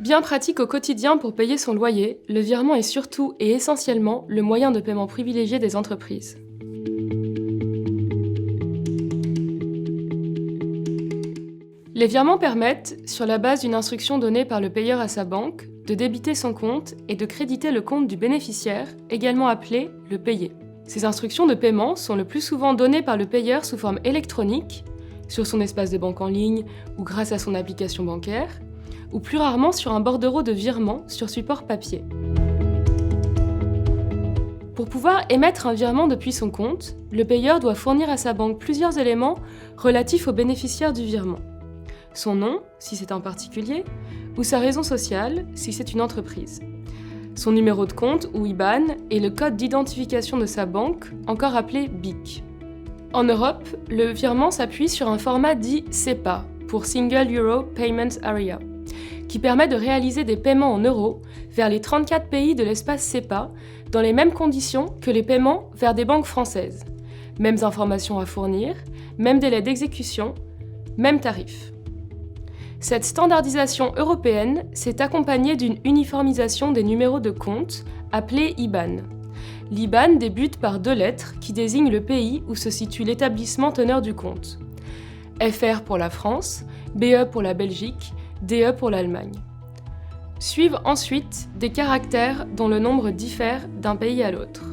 Bien pratique au quotidien pour payer son loyer, le virement est surtout et essentiellement le moyen de paiement privilégié des entreprises. Les virements permettent, sur la base d'une instruction donnée par le payeur à sa banque, de débiter son compte et de créditer le compte du bénéficiaire, également appelé le payé. Ces instructions de paiement sont le plus souvent données par le payeur sous forme électronique, sur son espace de banque en ligne ou grâce à son application bancaire, ou plus rarement sur un bordereau de virement sur support papier. Pour pouvoir émettre un virement depuis son compte, le payeur doit fournir à sa banque plusieurs éléments relatifs au bénéficiaire du virement. Son nom, si c'est un particulier, ou sa raison sociale, si c'est une entreprise. Son numéro de compte ou IBAN et le code d'identification de sa banque, encore appelé BIC. En Europe, le virement s'appuie sur un format dit SEPA, pour Single Euro Payment Area, qui permet de réaliser des paiements en euros vers les 34 pays de l'espace SEPA dans les mêmes conditions que les paiements vers des banques françaises. Mêmes informations à fournir, même délai d'exécution, même tarif. Cette standardisation européenne s'est accompagnée d'une uniformisation des numéros de compte, appelés IBAN. L'IBAN débute par 2 lettres qui désignent le pays où se situe l'établissement teneur du compte. FR pour la France, BE pour la Belgique, DE pour l'Allemagne. Suivent ensuite des caractères dont le nombre diffère d'un pays à l'autre.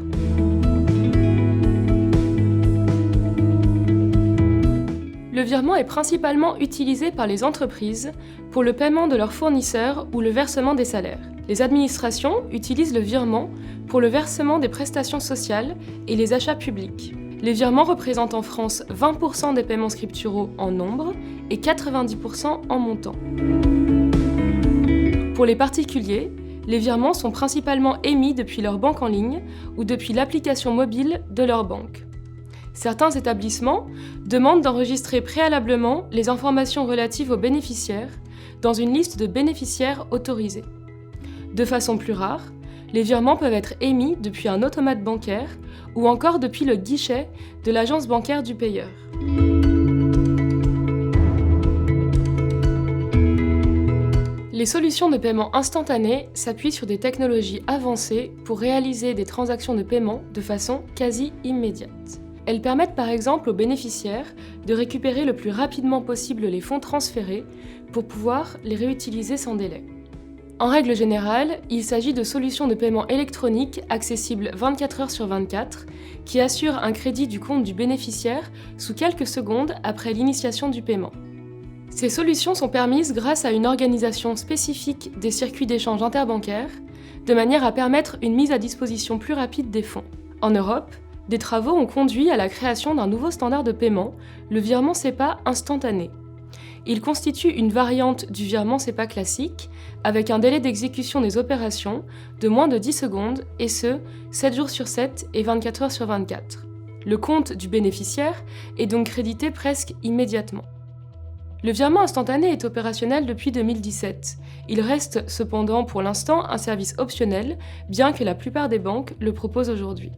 Le virement est principalement utilisé par les entreprises pour le paiement de leurs fournisseurs ou le versement des salaires. Les administrations utilisent le virement pour le versement des prestations sociales et les achats publics. Les virements représentent en France 20% des paiements scripturaux en nombre et 90% en montant. Pour les particuliers, les virements sont principalement émis depuis leur banque en ligne ou depuis l'application mobile de leur banque. Certains établissements demandent d'enregistrer préalablement les informations relatives aux bénéficiaires dans une liste de bénéficiaires autorisés. De façon plus rare, les virements peuvent être émis depuis un automate bancaire ou encore depuis le guichet de l'agence bancaire du payeur. Les solutions de paiement instantané s'appuient sur des technologies avancées pour réaliser des transactions de paiement de façon quasi immédiate. Elles permettent par exemple aux bénéficiaires de récupérer le plus rapidement possible les fonds transférés pour pouvoir les réutiliser sans délai. En règle générale, il s'agit de solutions de paiement électroniques accessibles 24 heures sur 24 qui assurent un crédit du compte du bénéficiaire sous quelques secondes après l'initiation du paiement. Ces solutions sont permises grâce à une organisation spécifique des circuits d'échange interbancaires, de manière à permettre une mise à disposition plus rapide des fonds. En Europe, des travaux ont conduit à la création d'un nouveau standard de paiement, le virement SEPA instantané. Il constitue une variante du virement SEPA classique, avec un délai d'exécution des opérations de moins de 10 secondes, et ce, 7 jours sur 7 et 24 heures sur 24. Le compte du bénéficiaire est donc crédité presque immédiatement. Le virement instantané est opérationnel depuis 2017. Il reste cependant pour l'instant un service optionnel, bien que la plupart des banques le proposent aujourd'hui.